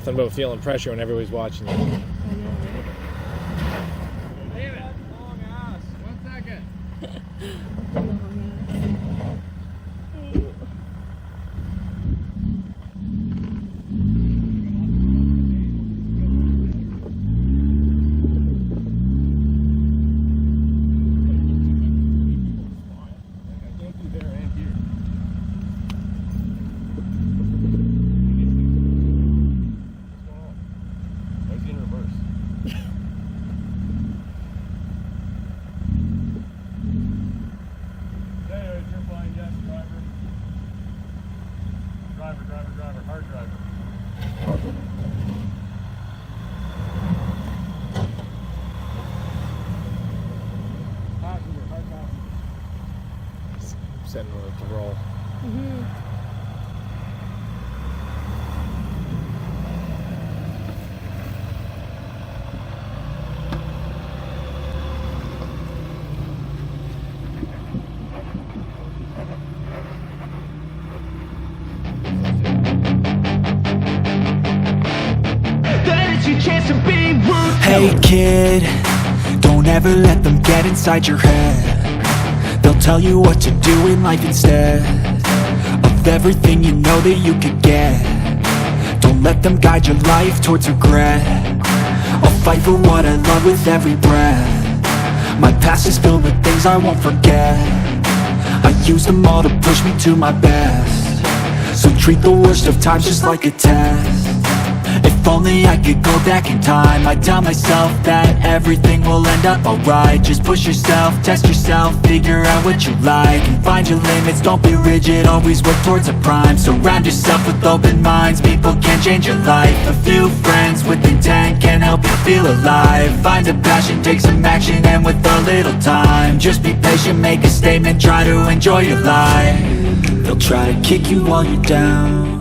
nothing about feeling pressure when everybody's watching you. David, long ass. 1 second. Setting it to roll. Hey kid, don't ever let them get inside your head. They'll tell you what to do in life instead of everything you know that you could get. Don't let them guide your life towards regret. I'll fight for what I love with every breath. My past is filled with things I won't forget. I use them all to push me to my best. So treat the worst of times just like a test. If only I could go back in time, I'd tell myself that everything will end up alright. Just push yourself, test yourself, figure out what you like, and find your limits, don't be rigid, always work towards a prime. Surround yourself with open minds, people can change your life. A few friends with intent can help you feel alive. Find a passion, take some action, and with a little time, just be patient, make a statement, try to enjoy your life. They'll try to kick you while you're down.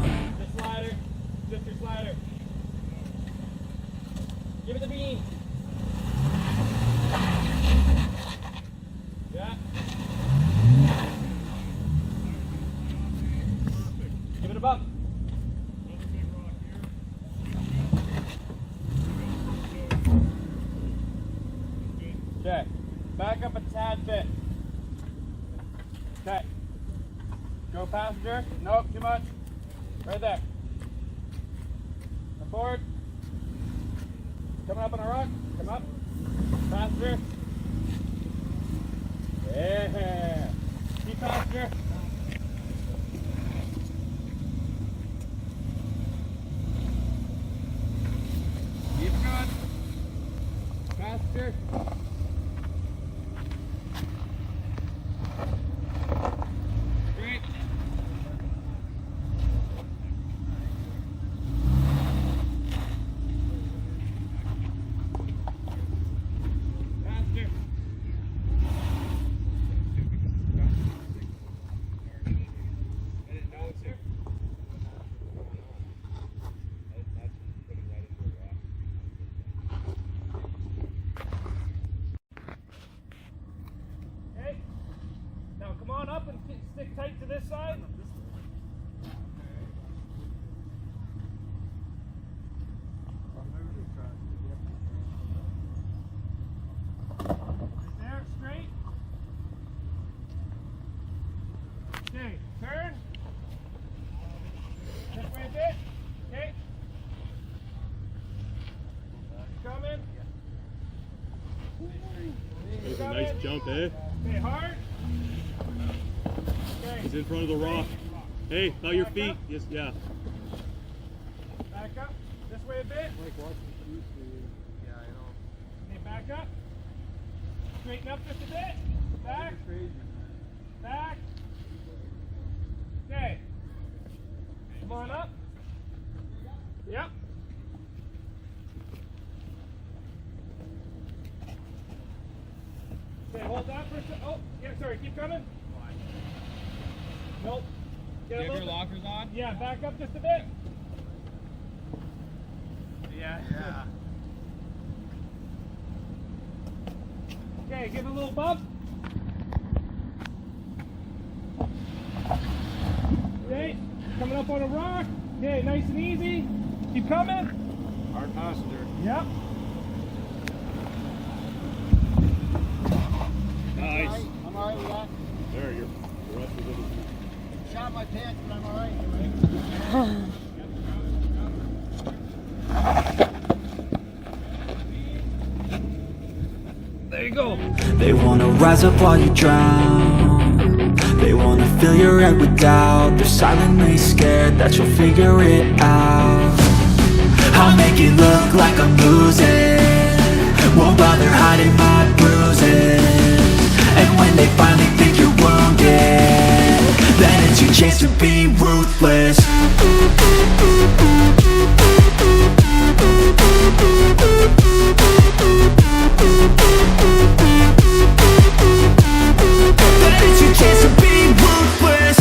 Give it the bean. Yeah. Give it a bump. Okay. Back up a tad bit. Okay. Go passenger. Nope, too much. Right there. Come forward. Coming up on a rock. Come up. Passenger. Yeah. Keep passenger. Keep going. Passenger. Great. Up and stick tight to this side. There, straight. Okay, turn. This way a bit. Okay. Coming. That was a nice jump, eh? Okay, hard. He's in front of the rock. Hey, not your feet. Yes, yeah. Back up. This way a bit. Like watching yeah, I know. Okay, back up. Straighten up just a bit. Back. Back. Okay. Come on up. Yep. Okay, hold that for a second. Oh, yeah, sorry, keep coming. Nope. Do you have your lockers on? Yeah, back up just a bit. Yeah. Okay, give it a little bump. Okay, coming up on a rock. Okay, nice and easy. Keep coming. Hard passenger. Yep. Nice. I'm alright with that. There, the rest of it is. Shot my pants, but I'm alright. There you go. They wanna rise up while you drown. They wanna fill your head with doubt. They're silently scared that you'll figure it out. I'll make it look like I'm losing. Won't bother hiding my bruises. And when they finally think you're wounded, then it's your chance to be ruthless. Then it's your chance to be ruthless.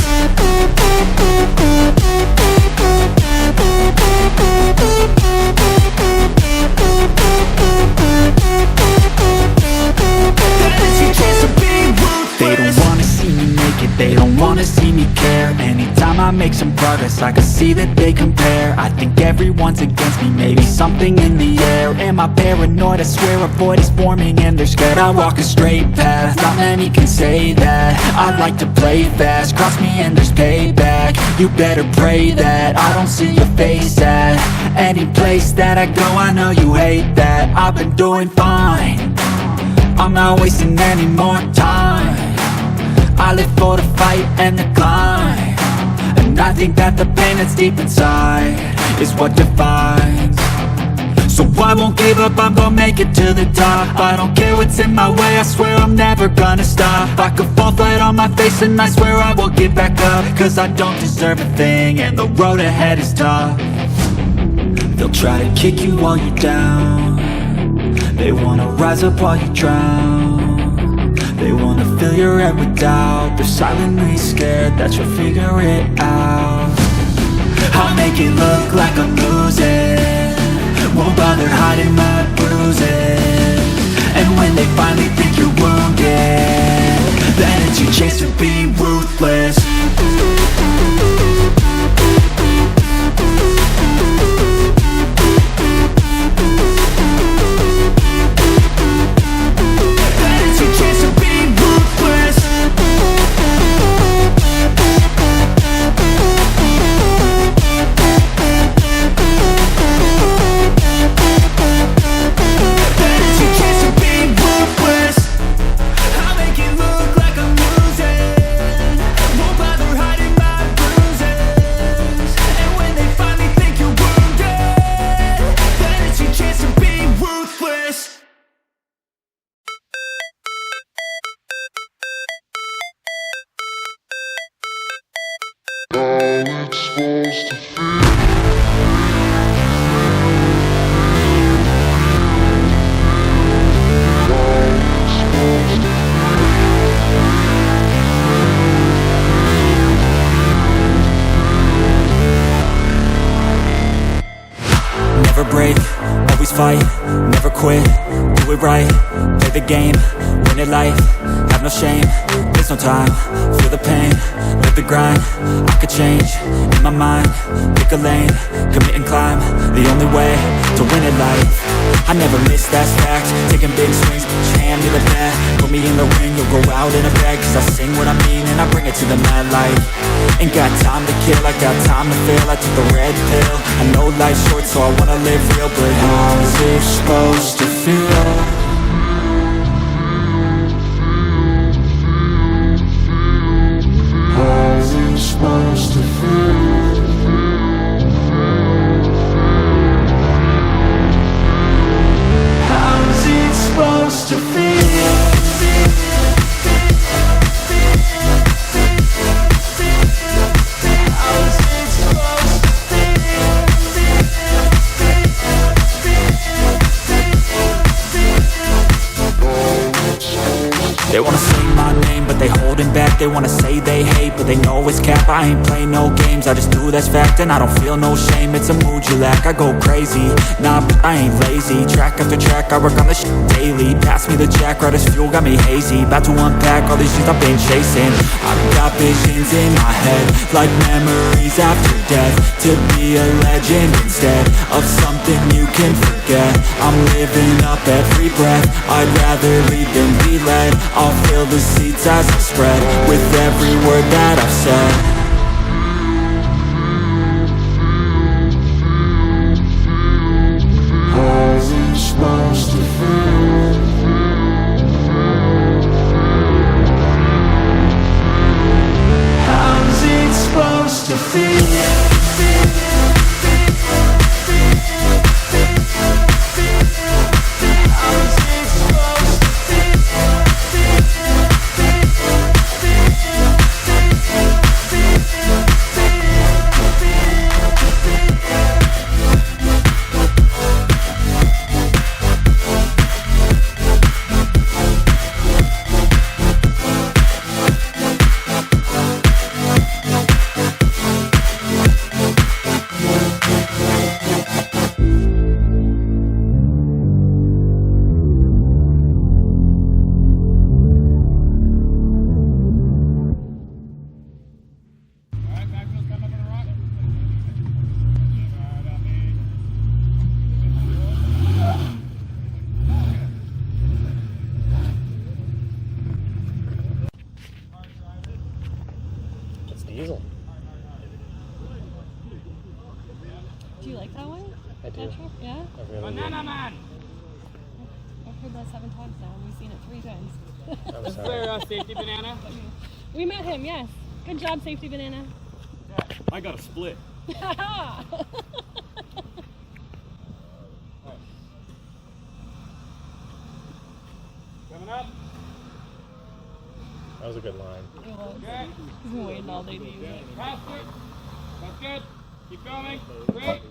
They don't wanna see me make it, they don't wanna see me care. Anytime I make some progress, I can see that they compare. I think everyone's against me, maybe something in the air. Am I paranoid? I swear a void is forming and they're scared. I walk a straight path, not many can say that. I like to play fast, cross me and there's payback. You better pray that I don't see your face at any place that I go. I know you hate that. I've been doing fine, I'm not wasting any more time. I live for the fight and the climb, and I think that the pain that's deep inside is what defines. So I won't give up, I'm gonna make it to the top. I don't care what's in my way, I swear I'm never gonna stop. I could fall flat on my face and I swear I will get back up. Cause I don't deserve a thing and the road ahead is tough. They'll try to kick you while you're down. They wanna rise up while you drown. They wanna fill your head with doubt. They're silently scared that you'll figure it out. I'll make it look like I'm losing. Won't bother hiding my bruises. And when they finally think you're wounded, then it's your chance to be ruthless. Never break, always fight, never quit, do it right, play the game, win it life, have no shame, there's no time, feel the pain, live the grind, I could change, in my mind, pick a lane, commit and climb, the only way to win it life. I never miss, that's fact, taking big swings, put your hand to the bat, put me in the ring, you'll go out in a bag, cause I sing what I mean and I bring it to the mad light. Ain't got time to kill, I got time to feel, I took the red pill, I know life's short so I wanna live real, but how's it supposed to feel? How's it supposed to feel? How's it supposed to feel? They wanna say my name, but but they holding back. They wanna say they hate, but they know it's cap. I ain't play no games, I just do that's fact. And I don't feel no shame, it's a mood you lack. I go crazy, nah, but I ain't lazy. Track after track, I work on this shit daily. Pass me the jack, right as fuel, got me hazy. About to unpack all these shit I've been chasing. I've got visions in my head, like memories after death. To be a legend instead of something you can forget. I'm living up every breath, I'd rather lead than be led. I'll fill the seats as I spread, with every word that I've said. How's it supposed to feel? How's it supposed to feel? It's diesel. Do you like that one? I do. That truck? Yeah? I really Banana man. I've heard that 7 times now, and we've seen it 3 times. do. I'm This is sorry. their safety banana. We met him, yes. Good job, Safety Banana. I got a split. Coming up. That was a good line. Okay. He's been waiting all day to use it. Faster. That's good. Keep going. Great.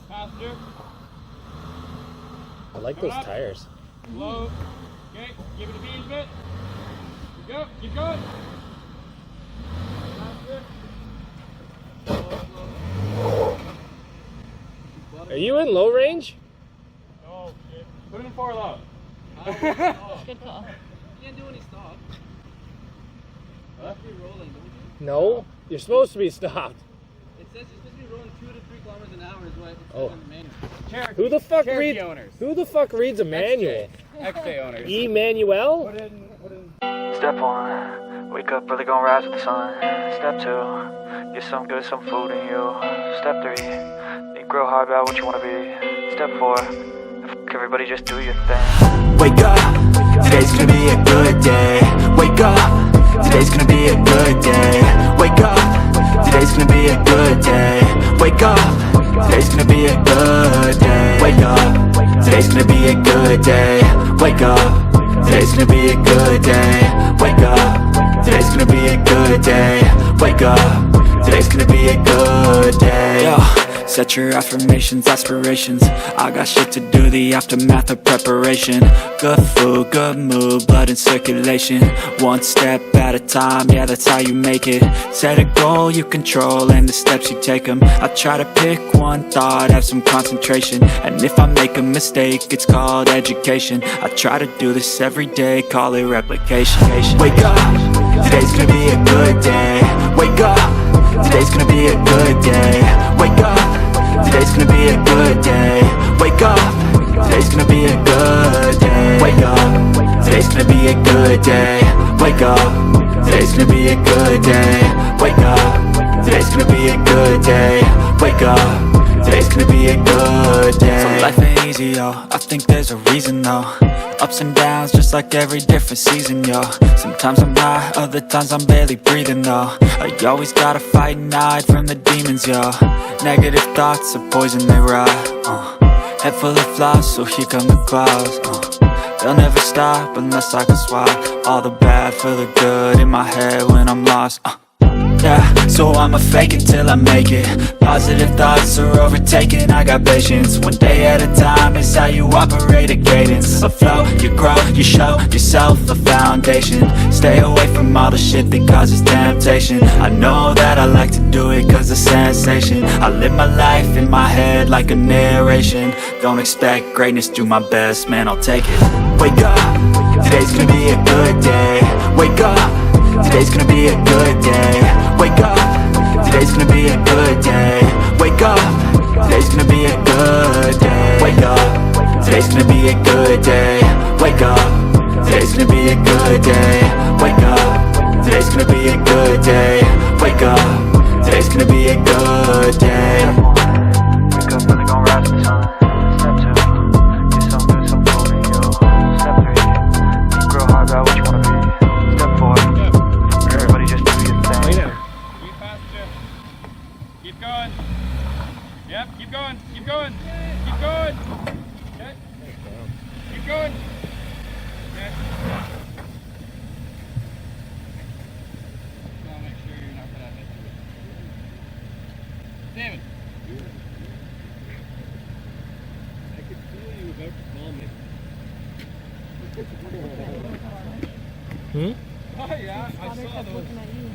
Faster. I like those tires. Slow. Okay. Give it a bean bit. Keep go. Keep going. Faster. Are you in low range? No. Shit. Put it in 4 low. Good call. You didn't do any stop. Huh? You're rolling, don't you? No. You're supposed to be stopped. It says you're supposed to be rolling 2 to 3 kilometers an hour is what it says Oh. on the manual. Who the fuck Cherokee reads? owners. Who the fuck reads a manual? XJ owners. Emmanuel? Step 1, wake up early, gonna rise with the sun. Step 2, get some good, some food in you. Step 3, think real hard about what you wanna be. Step 4, fuck everybody, just do your thing. Wake up, today's gonna be a good day. Wake up, today's gonna be a good day. Wake up, today's gonna be a good day. Wake up, today's gonna be a good day. Wake up, today's gonna be a good day. Wake up, today's gonna be a good day. Wake up, today's gonna be a good day. Wake up, today's gonna be a good day. Yo, set your affirmations, aspirations. I got shit to do, the aftermath of preparation. Good food, good mood, blood in circulation. One step at a time, yeah, that's how you make it. Set a goal you control and the steps you take them. I try to pick one thought, have some concentration. And if I make a mistake, it's called education. I try to do this every day, call it replication. Wake up, today's gonna be a good day. Wake up, today's gonna be a good day. Wake up, today's gonna be a good day. Wake up, today's gonna be a good day. Wake up, today's gonna be a good day. Wake up, today's gonna be a good day. Wake up, today's gonna be a good day. Wake up, today's gonna be a good day. So life ain't easy, yo, I think there's a reason though. Ups and downs, just like every different season, yo. Sometimes I'm high, other times I'm barely breathing, though. I always gotta fight and hide from the demons, yo. Negative thoughts are poison, they rot. Head full of flies, so here come the clouds. They'll never stop unless I can swap all the bad for the good in my head when I'm lost. Yeah, so I'ma fake it till I make it. Positive thoughts are overtaken, I got patience. One day at a time is how you operate a cadence. A flow, you grow, you show yourself a foundation. Stay away from all the shit that causes temptation. I know that I like to do it cause it's sensation. I live my life in my head like a narration. Don't expect greatness, do my best, man, I'll take it. Wake up, today's gonna be a good day. Wake up, today's gonna be a good day. Wake up, today's gonna be a good day. Wake up, today's gonna be a good day. Wake up, today's gonna be a good day. Wake up, today's gonna be a good day. Wake up, today's gonna be a good day. Wake up, today's gonna be a good day. Wake up early, gon' rise the sun. Step 2, get some good, some cool to you. Step 3, think real hard about what you wanna be. Step 4, everybody just do your thing. Wait now. Keep faster. Keep going. Yep, keep going. Keep going. Keep going. Okay. Keep going. Okay. Gotta make sure you're not gonna hit you. David. I could feel you about to call me. Oh yeah, I Father saw kept those. looking at you.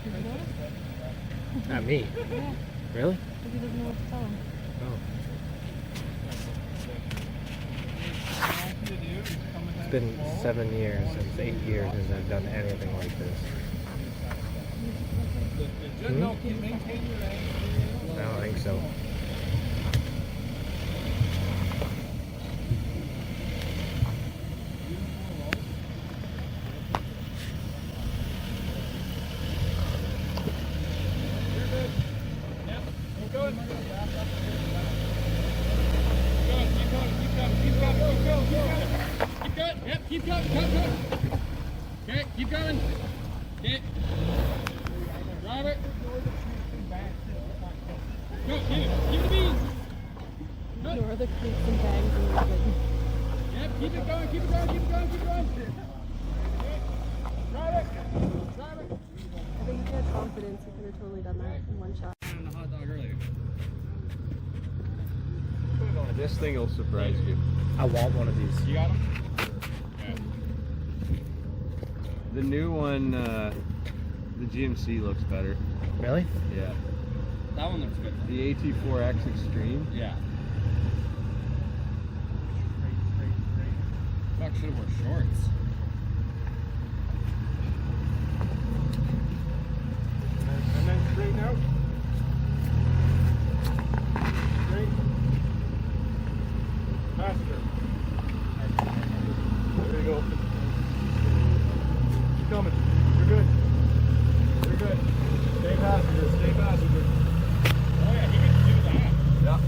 Did you notice? Not me. Yeah, Really? because he doesn't know what to tell him. It's been 7 years, since 8 years since I've done anything like this. No, maintain your angle. I don't think so. Keep going. Okay, keep going. Okay. Drive it. Go, give it a beat. Ignore the creaks and bangs and you're good. Yep, keep it going. Keep going. Drive it. I think if you had confidence, you could have totally done that in one shot. On the hot dog earlier. This thing will surprise you. I want one of these. You got him? The new one, the GMC looks better. Really? Yeah. That one looks good. The AT4X Extreme. Yeah. Fuck, should have worn shorts. And then straighten out. Straight. Faster. There you go. Keep coming. You're good. You're good. Stay passenger. Oh yeah, he can do that. Yeah.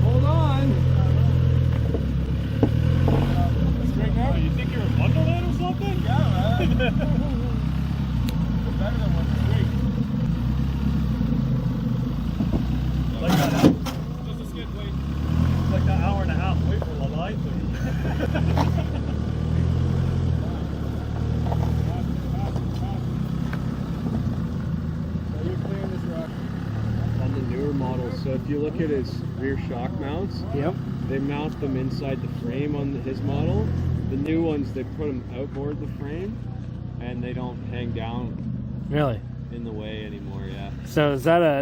Hold on. Straighten out. You think you're in Wonderland or something? Yeah, man. Better than one straight. Like that. Just a skid wait. It's like that hour and a half wait for the light. On the newer models, so if you look at his rear shock mounts, Yep. they mount them inside the frame on his model. The new ones, they put them outboard the frame, and they don't hang down Really? in the way anymore. Yeah. So is that a